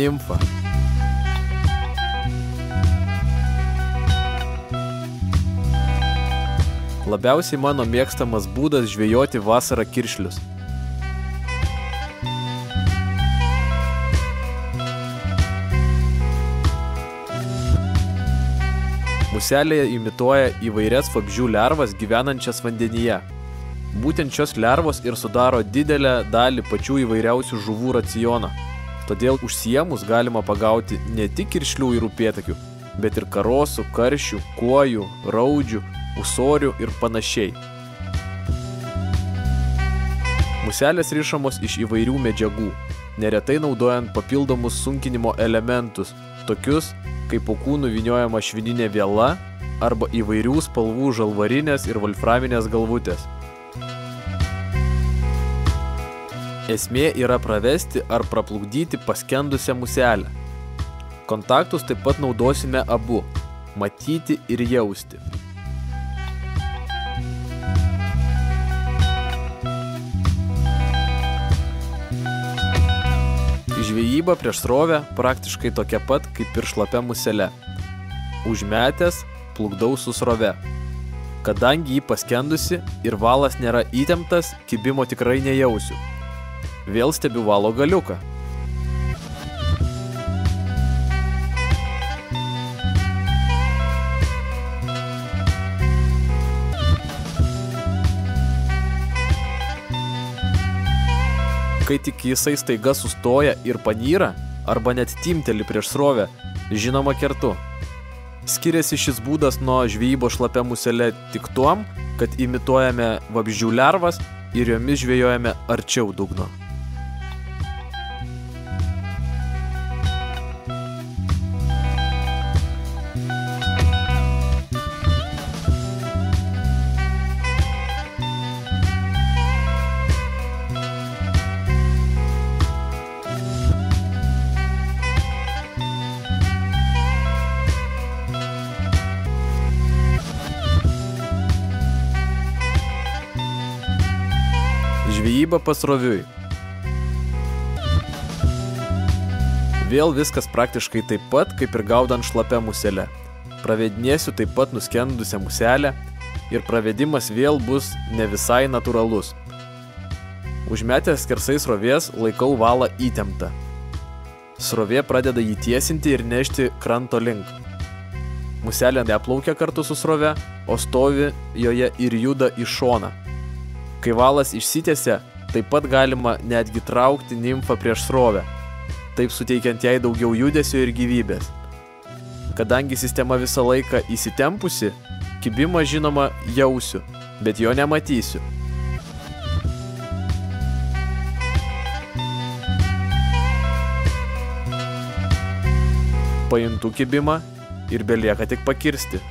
nimfa. Labiausiai mano mėgstamas būdas žvejoti vasarą kiršlius. Muselė imituoja įvairias vabzdžių lervas gyvenančias vandenyje. Būtent šios lervos ir sudaro didelę dalį pačių įvairiausių žuvų racioną. Todėl užsiėmus galima pagauti ne tik kiršlių ir upėtakių, bet ir karosų, karšių, kuojų, raudžių, ūsorių ir panašiai. Muselės rišamos iš įvairių medžiagų, neretai naudojant papildomus sunkinimo elementus, tokius kaip po kūnu vyniojama švininė viela arba įvairių spalvų žalvarinės ir volframinės galvutės. Esmė yra pravesti ar praplukdyti paskendusią muselę. Kontaktus taip pat naudosime abu – matyti ir jausti. Žvejyba prieš srovę praktiškai tokia pat kaip ir šlapia musele. Užmetęs plukdau su srove. Kadangi jį paskendusi ir valas nėra įtemptas, kibimo tikrai nejausiu. Vėl stebiu valo galiuką. Kai tik jisai staiga sustoja ir panyra, arba net timteli prieš srovę, žinoma kertu. Skiriasi šis būdas nuo žvejybos šlapia musele tik tuom, kad imituojame vabzdžių lervas ir jomis žvejojame arčiau dugno. Žvejyba pasroviui. Vėl viskas praktiškai taip pat, kaip ir gaudant šlapia muselę. Pravedinėsiu taip pat nuskendusią muselę ir pravedimas vėl bus ne visai natūralus. Užmetęs skersai srovės laikau valą įtemptą. Srovė pradeda jį tiesinti ir nešti kranto link. Muselė neplaukia kartu su srove, o stovi joje ir juda į šoną. Kai valas išsitiesia, taip pat galima netgi traukti nimfą prieš srovę, taip suteikiant jai daugiau judesio ir gyvybės. Kadangi sistema visą laiką įsitempusi, kibimą žinoma jausiu, bet jo nematysiu. Pajuntu kibimą ir belieka tik pakirsti.